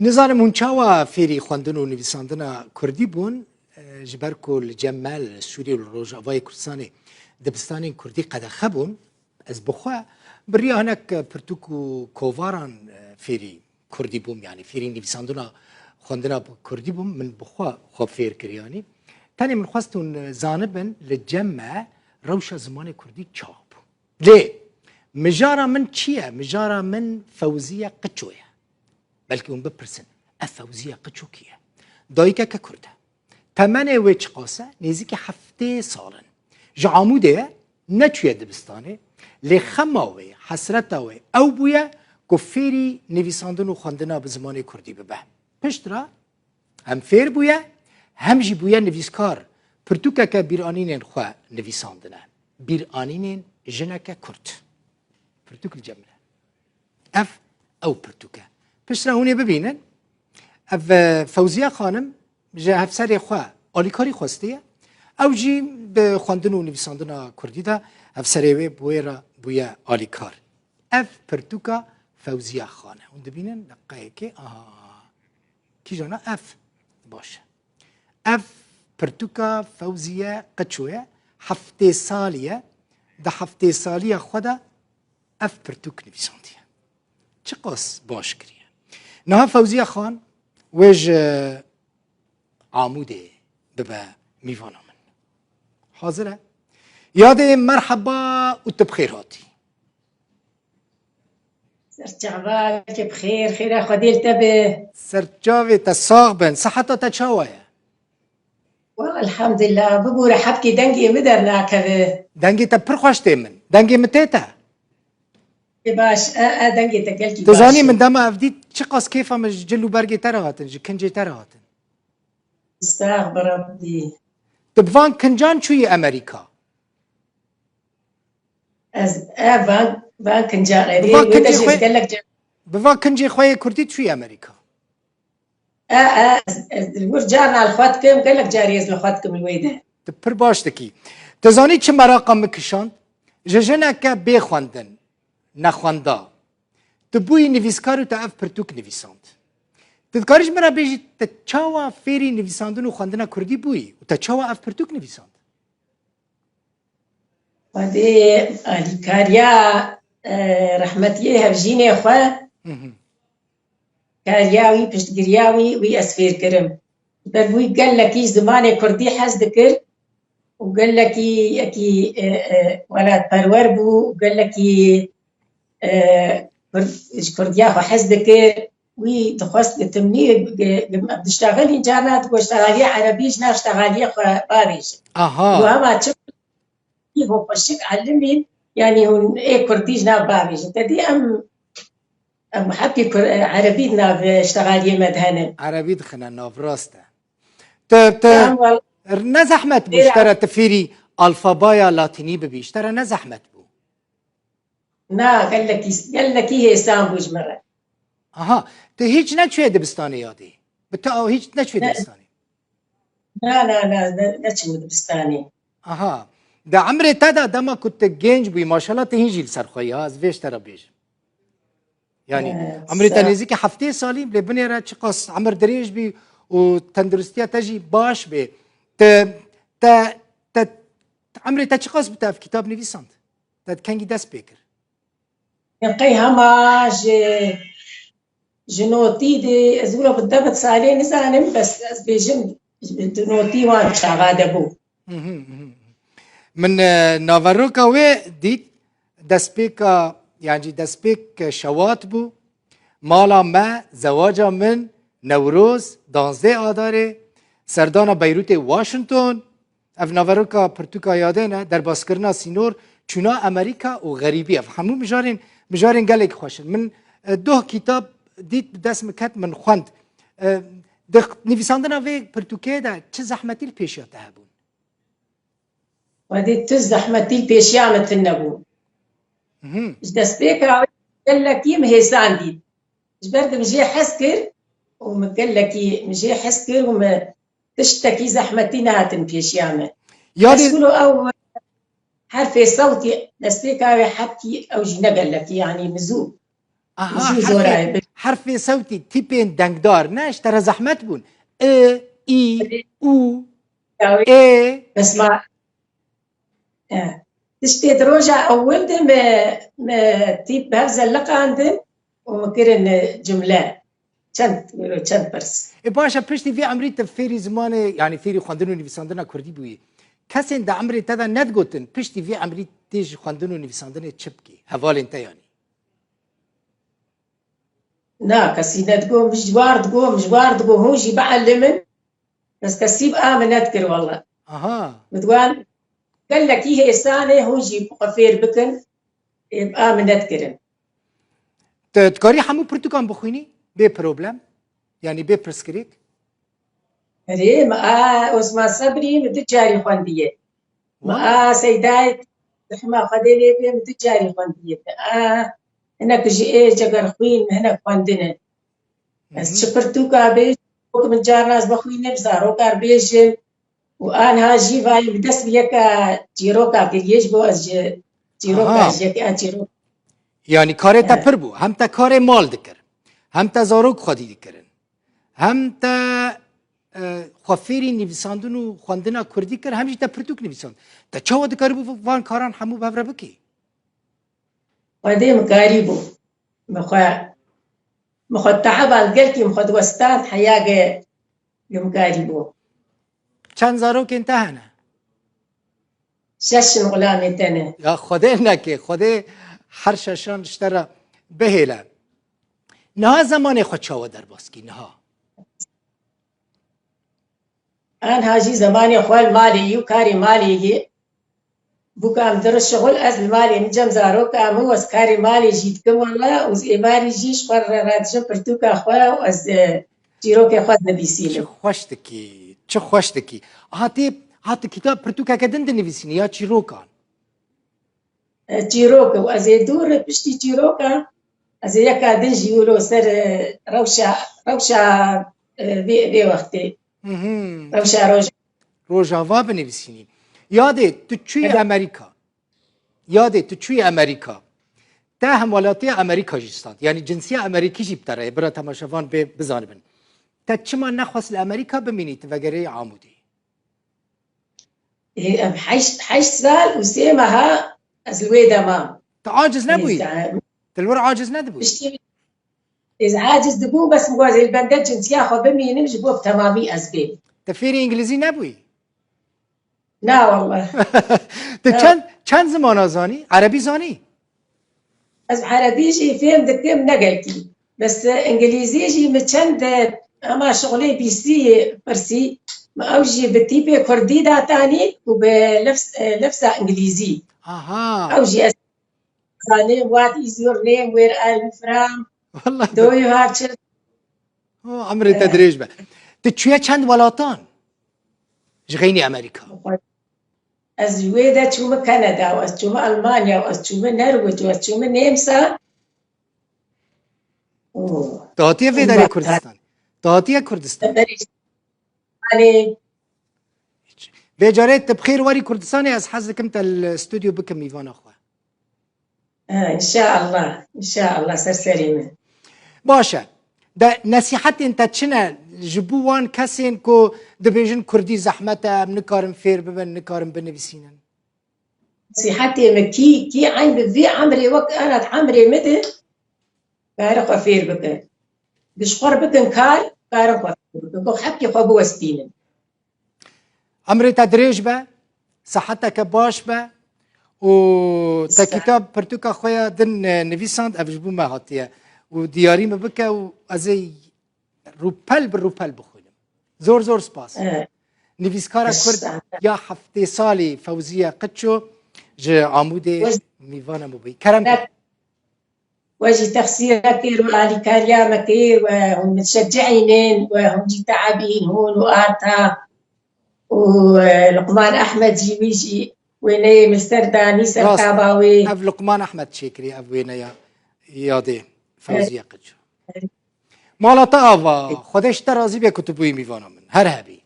نزانم هون چاوا فێری خواندن و نویساندنا کوردی بوون ji ber ku li Cemel Sûrî û Rojavayê Kurdistanê dibistanên Kurdî qedexe bûn ez bixwe biriya hinek pirtûk û kovaran fêrî Kurdî bûm yani fêrî nivîsandina xwendina Kurdî bûm min bixwe xwe fêr kiriyanî tenê min xwest hûn zanibin li Cemme rewşa zimanê Kurdî çawa bû lê mijara min çi ye mijara min Fewziye Qiço ye belkî hûn bipirsin ev Fewziye Qiço kî ye dayîkeke Kurd e temenê wê çiqase nêzîkî heftê salin ji Amûdê neçûye dibistanê lê xema wê hesreta wê ew bûye ku fêrî nivîsandin û xwendina bi zimanê Kurdî bibe piştre hem fêr bûye hem jî bûye nivîskar pirtûkeke bîranînên xwe nivîsandine bîranînên jineke Kurd pirtûk li Cemre ev ew pirtûk e piştre hûn ê bibînin ev Fewziye xanim ji hevserê xwe alîkarî xwestiye ew jî bi xwendin û nivîsandina Kurdî de hevserê wê bi wê re bûye alîkar ev pirtûka Fewziye xan e hûn dibînin deqeyekê aha kîjana ev baş e ev pirtûka Fewziye Qiço ye heftê salî ye di heftê salîya xwe de ev pirtûk nivîsandiye çi qas baş kiriye niha Fewziye xan wê ji Amûdê bibe mîvana min hazir e yadê merheba û tu bi xêr hatî serçavekê bi xêr xêra xwedê li te be serçavê te sax bin seheta te çawa ye wal elhamdülillah bibûre hebkê dengê min dernakeve dengê te pir xweş tê min dengê min tê te baş dengê te gelkî tu zanî min dema ev dît çi qas kêfa min ji cil û bergê te re hatin ji kincê te re hatin Stağ Rabbi. Tu bi van kincan çûyî Amerîka Ez van kincan bi van kincê xwe yê Kurdî çûyî Amerîka ez wir carna li xwe dikim gelek carî ez li xwe dikim li wê de tu pir baş dikî tu zanî çi meraqa min kişand ji jineke bê xwendin nexwenda tu bûyî nivîskar û te ev pirtûk nivîsand tu dikarî ji min re bêjî te çawa fêrî nivîsandin û xwendina Kurdî bûyî û te çawa ev pirtûk nivîsand Xwedê alîkariya rehmetiyê hevjînê xwe kariya wî piştgiriya wî ez fêr kirim ber wî gelekî zimanê Kurdî hez dikir û gelekî yekî welatperwer bû gelekî ji Kurdiya xwe hez dikir wî dixwest gitimnî diştexelî carna diştexelîya erebî ji nav ştexeliyê xwe babêjin û hema çi xweşik elimîn yanî hûn ê Kurdî ji nav babêjin te dî em hepkî erebî di nav ştexeliyê me dihenin erebî dixine nav rast e tu ne zehmet bû ji te re tu fêrî alfabaya latînî bibî ji te re ne zehmet bû na gelekî hêsan bû ji min re aha tu hiç neçûye dibistanê yadê bi te hiç neçûye dibistanê neçû dibistanê aha di emrê te de dema ku tu genç bûyî maşallah tu hîn jî li ser xwe ya ez vê ji te re bêjim yani emrê te nêzîkî heftê salî lê binê re çi qas emir dirêj bî û tendurustiya te jî baş bê te emrê te çi qas bi te ev kitap nivîsand te kengî dest pê kir qey hema ji notî de ez wilo bi debit salê nizanim bes ez bêjim notî wan çawa de bû min naveroka wê dît destpêka yani destpêk şewat bû mala me zewaca min Newroz 12 adarê serdana Beyrûtê Washington ev naveroka pirtûka yadê ne derbaskirina sînor çûna Amerîka û xerîbî ev hemû mijarên gelekî xweş in min doh kîtab dît bi dest min ket min xwend di nivîsandina vê pirtûkê de çi zehmetî li pêşiya te hebûn Xwedê tu zehmetî li pêşiya me tin nebû ji destpêka gelekî min hêsan dît ji ber de min jê hez kir û min gelekî min jê hez kir û min tiştekî zehmetî nehatin pêşiya me ez wilo ew herfê sewtî destpêka wê hebkî ew jî ne gelekî yanî mizû zor حرف صوتي تيبين دنگدار نه اشترا زحمت بون ای او ای بس ما تشتي دروجة أول دم تيب بهذا اللقاء عندهم ومكرن جملة چند برس باشا پشتی وی عمری تفیری زمانه یعنی فیری خواندن و نویساندن کردی بوی کسی در عمری تدا ندگوتن پشتی وی عمری تیج خواندن و نویساندن چپ کی حوال انت یعنی نا کسی ندگو مجوار دگو هونجي بعلمن بس كسيب آمن أذكر والله مدوان قال لك إيه إنسانة هونجي قفير بكن آمن أذكرن تذكري حمو برتقال بخويني بي بروبلم يعني بي برسكريك ري ما عثمان صبري متجاري خواندية ما سيداي رحمة خديلي بي متجاري خواندية هناك جاقر خوين هناك خواندنا بس شبرتوكا بيج من جار ناس بخويني بزارو كار بيج وأنا هاجي فاي بدس بيكا جيروكا كريش بو از جيروكا جيكا جيروكا يعني كاري تا پر بو هم تا كاري مال دكر هم تا زاروك خودي دكرن هم تا خوفيري نویساندن و خواندنا كردي كر همجي تا پرتوك نویساند تا چاو دكر بو وان كاران همو بفر بكي وده مكاري بو مخو تعب القلكي مخو دوستان حياة مكاري بو چند زاروك انتهنا 6 غلامي تاني يا خده نكي خده هر ششان اشترى بهلا نها زمان خود چاو در باسكي نها أنا هاجي زماني خوال مالي وكاري مالي بوكام درس شغل از مالي نجم زاروك امو از كاري مالي جيتكم والله وز إماري جيش قرر رادجم برتوكا خواه واز جيروك خواه نبيسينه چه خوشتكي هاتي كتاب برتوكا كدن نبيسينه يا جيروكا جيروكا واز دور بشتي جيروكا از يكا دنجي ولو سر روشا بي وقتي روشا روجاوا بنویسینی یاده تو چوی امریکا تا همولاتی امریکا جیستان یعنی جنسی امریکی جی بتره برای تماشاوان بزانبن تا چما نخواست امریکا بمینید وگره عامودی 8 سال وسيمها از الويدا مام عاجز نبوي تلور عاجز ندبوي إذا عاجز دبو بس مغاز البندات جنسية خو بمي نمجي بوب تمامي أزبين تفيري إنجليزي نبوي لا والله چند زمان زاني عربي زاني از عربي جي فهم دكتم نقلتي بس إنجليزي جي مچند أما شغلي بيسي فرسي ما أوجي بتيبي كردي داتاني وبلفظة إنجليزي أوجي أساني what is your name where are you from والله do you have children عمري تدريج بقى تشوية چند ولاتان جغيني أمريكا از ويدا تشوم كندا واز تشوم ألمانيا واز تشوم النرويج واز تشوم النمسا تهاتية في داري كردستان تهاتية كردستان يعني بجاريت بخير واري كردستاني از حظك انت الاستوديو بكم ميفان اخوة ان شاء الله سرسريمه باشا ده نصيحتي انت تشنا جبوان كاسين كو دبيجن كردي زحمته نكارم فير ببن نكارم بنفسينا نصيحتي مكي كي عين بذي عمري وقت انا عمري متى كارق فير بكن بشقر بكن كارق بكن حكي خو بوستين عمري تدريج با صحتك باش با و تا كتاب برتوكا خويا دن نفيساند افجبو ما هاتيه ودياري ما بكا وازي روبال بالروبال بخونم زور سباس نفيسكارا كرد يا حفتي صالي فوزية قدشو جا عمودي ميفانا مبي كرم واجي تفسيرك وعلي كاريامك وهم متشجعين وهم جي تعبين هون وآتا ولقمان أحمد جيويجي ويني مستر داني سرقاباوي أف لقمان أحمد شكري أف ويني يادي فوزية قدشو مالا تاوا خودش ترازي بيا كتبوي ميفانا من هر هبي